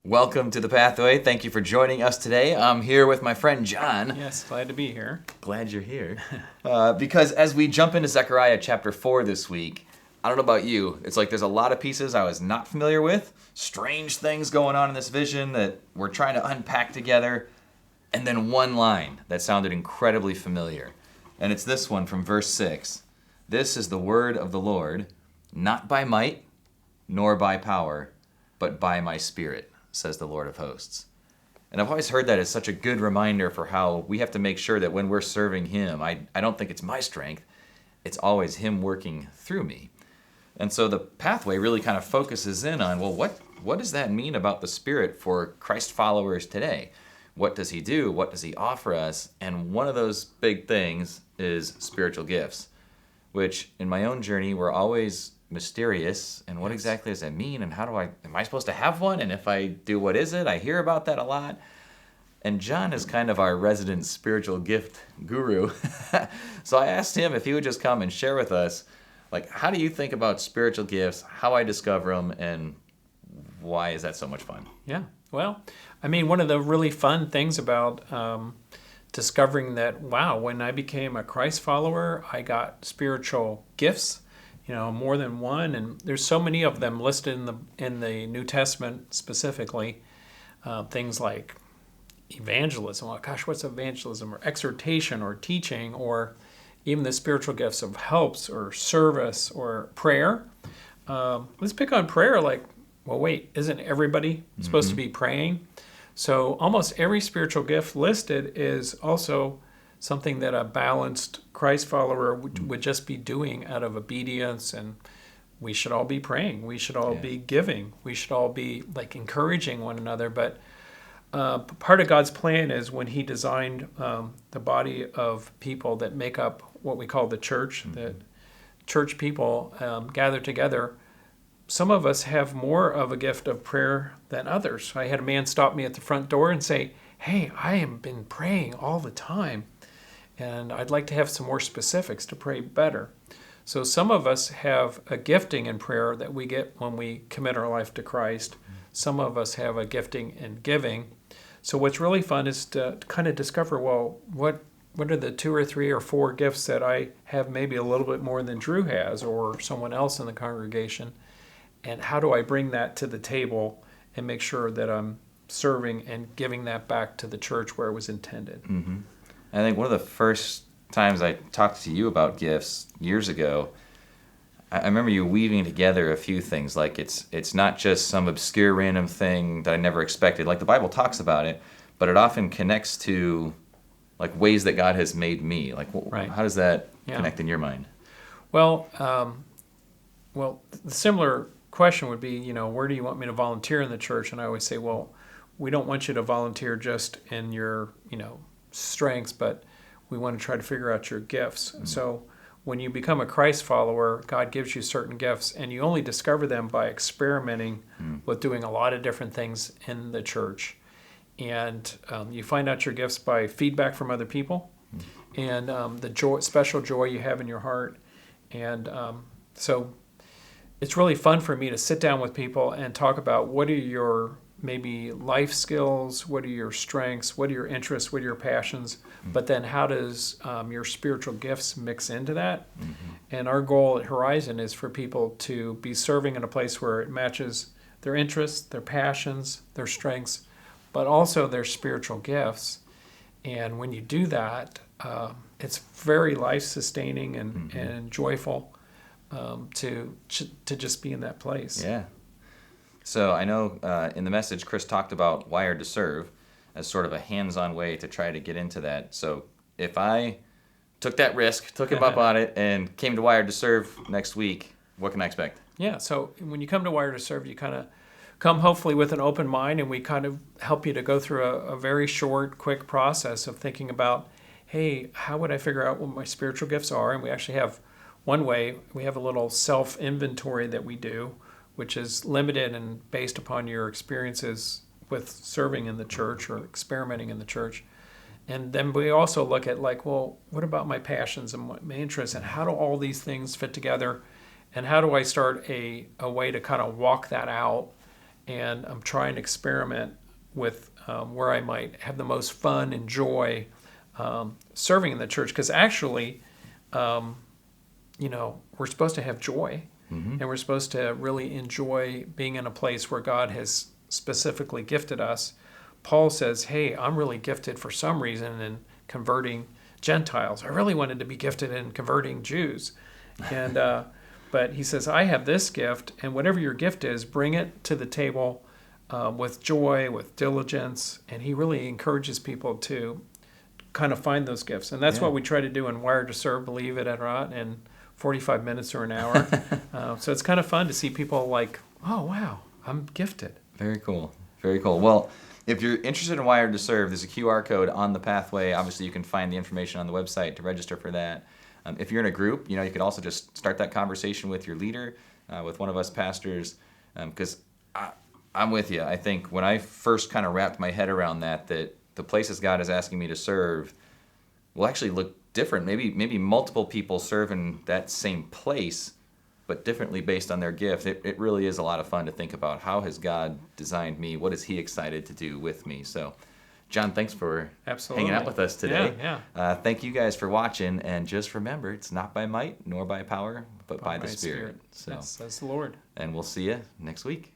Welcome to The Pathway. Thank you for joining us today. I'm here with my friend John. Yes, glad to be here. Glad you're here. Because as we jump into Zechariah chapter 4 this week, I don't know about you, it's like there's a lot of pieces I was not familiar with, strange things going on in this vision that we're trying to unpack together, and then one line that sounded incredibly familiar. And it's this one from verse 6. This is the word of the Lord, not by might, nor by power, but by my spirit, says the Lord of hosts. And I've always heard that as such a good reminder for how we have to make sure that when we're serving him, I don't think it's my strength, it's always him working through me. And so the pathway really kind of focuses in on, well, what does that mean about the Spirit for Christ followers today? What does he do? What does he offer us? And one of those big things is spiritual gifts, which in my own journey were always mysterious. And what exactly does that mean? And am I supposed to have one? And if I do, what is it? I hear about that a lot. And John is kind of our resident spiritual gift guru. So I asked him if he would just come and share with us, like, how do you think about spiritual gifts, how I discover them, and why is that so much fun? Yeah, well, I mean, one of the really fun things about discovering that, wow, when I became a Christ follower, I got spiritual gifts, more than one, and there's so many of them listed in the New Testament specifically. Things like evangelism. Well, gosh, what's evangelism? Or exhortation, or teaching, or even the spiritual gifts of helps, or service, or prayer. Let's pick on prayer. Like, well, wait, isn't everybody supposed to be praying? So almost every spiritual gift listed is also something that a balanced Christ follower would just be doing out of obedience. And we should all be praying. We should all be giving. We should all be like encouraging one another. But part of God's plan is when he designed the body of people that make up what we call the church, that church people gather together. Some of us have more of a gift of prayer than others. I had a man stop me at the front door and say, hey, I have been praying all the time, and I'd like to have some more specifics to pray better. So some of us have a gifting in prayer that we get when we commit our life to Christ. Some of us have a gifting in giving. So what's really fun is to kind of discover, well, what are the 2 or 3 or 4 gifts that I have maybe a little bit more than Drew has or someone else in the congregation, and how do I bring that to the table and make sure that I'm serving and giving that back to the church where it was intended. Mm-hmm. I think one of the first times I talked to you about gifts years ago, I remember you weaving together a few things. Like it's not just some obscure random thing that I never expected. Like the Bible talks about it, but it often connects to like ways that God has made me. Like how does that connect in your mind? Well, the similar question would be, where do you want me to volunteer in the church? And I always say, well, we don't want you to volunteer just in your, strengths, but we want to try to figure out your gifts. Mm-hmm. So when you become a Christ follower, God gives you certain gifts, and you only discover them by experimenting with doing a lot of different things in the church. And you find out your gifts by feedback from other people and the special joy you have in your heart. And so it's really fun for me to sit down with people and talk about what are your maybe life skills, what are your strengths, what are your interests, what are your passions, but then how does your spiritual gifts mix into that? Mm-hmm. And our goal at Horizon is for people to be serving in a place where it matches their interests, their passions, their strengths, but also their spiritual gifts. And when you do that, it's very life-sustaining and joyful to just be in that place. Yeah. So I know in the message, Chris talked about Wired to Serve as sort of a hands-on way to try to get into that. So if I took that risk, took him up on it, and came to Wired to Serve next week, what can I expect? Yeah, so when you come to Wired to Serve, you kind of come hopefully with an open mind, and we kind of help you to go through a very short, quick process of thinking about, hey, how would I figure out what my spiritual gifts are? And we actually have one way, we have a little self-inventory that we do, which is limited and based upon your experiences with serving in the church or experimenting in the church. And then we also look at like, well, what about my passions and my interests, and how do all these things fit together? And how do I start a way to kind of walk that out and I'm trying to experiment with where I might have the most fun and joy serving in the church. Because actually, we're supposed to have joy, and we're supposed to really enjoy being in a place where God has specifically gifted us. Paul says, hey, I'm really gifted for some reason in converting Gentiles. I really wanted to be gifted in converting Jews. And but he says, I have this gift, and whatever your gift is, bring it to the table with joy, with diligence. And he really encourages people to kind of find those gifts. And that's what we try to do in Wired to Serve, believe it or not, in 45 minutes or an hour. So it's kind of fun to see people like, oh, wow, I'm gifted. Very cool. Very cool. Well, if you're interested in Wired to Serve, there's a QR code on the pathway. Obviously, you can find the information on the website to register for that. If you're in a group, you could also just start that conversation with your leader, with one of us pastors, because I'm with you. I think when I first kind of wrapped my head around that the places God is asking me to serve will actually look different. Maybe multiple people serve in that same place, but differently based on their gift. It really is a lot of fun to think about how has God designed me? What is He excited to do with me? So, John, thanks for hanging out with us today. Yeah. Thank you guys for watching, and just remember, it's not by might nor by power, but by the Spirit. So, yes, that's the Lord. And we'll see you next week.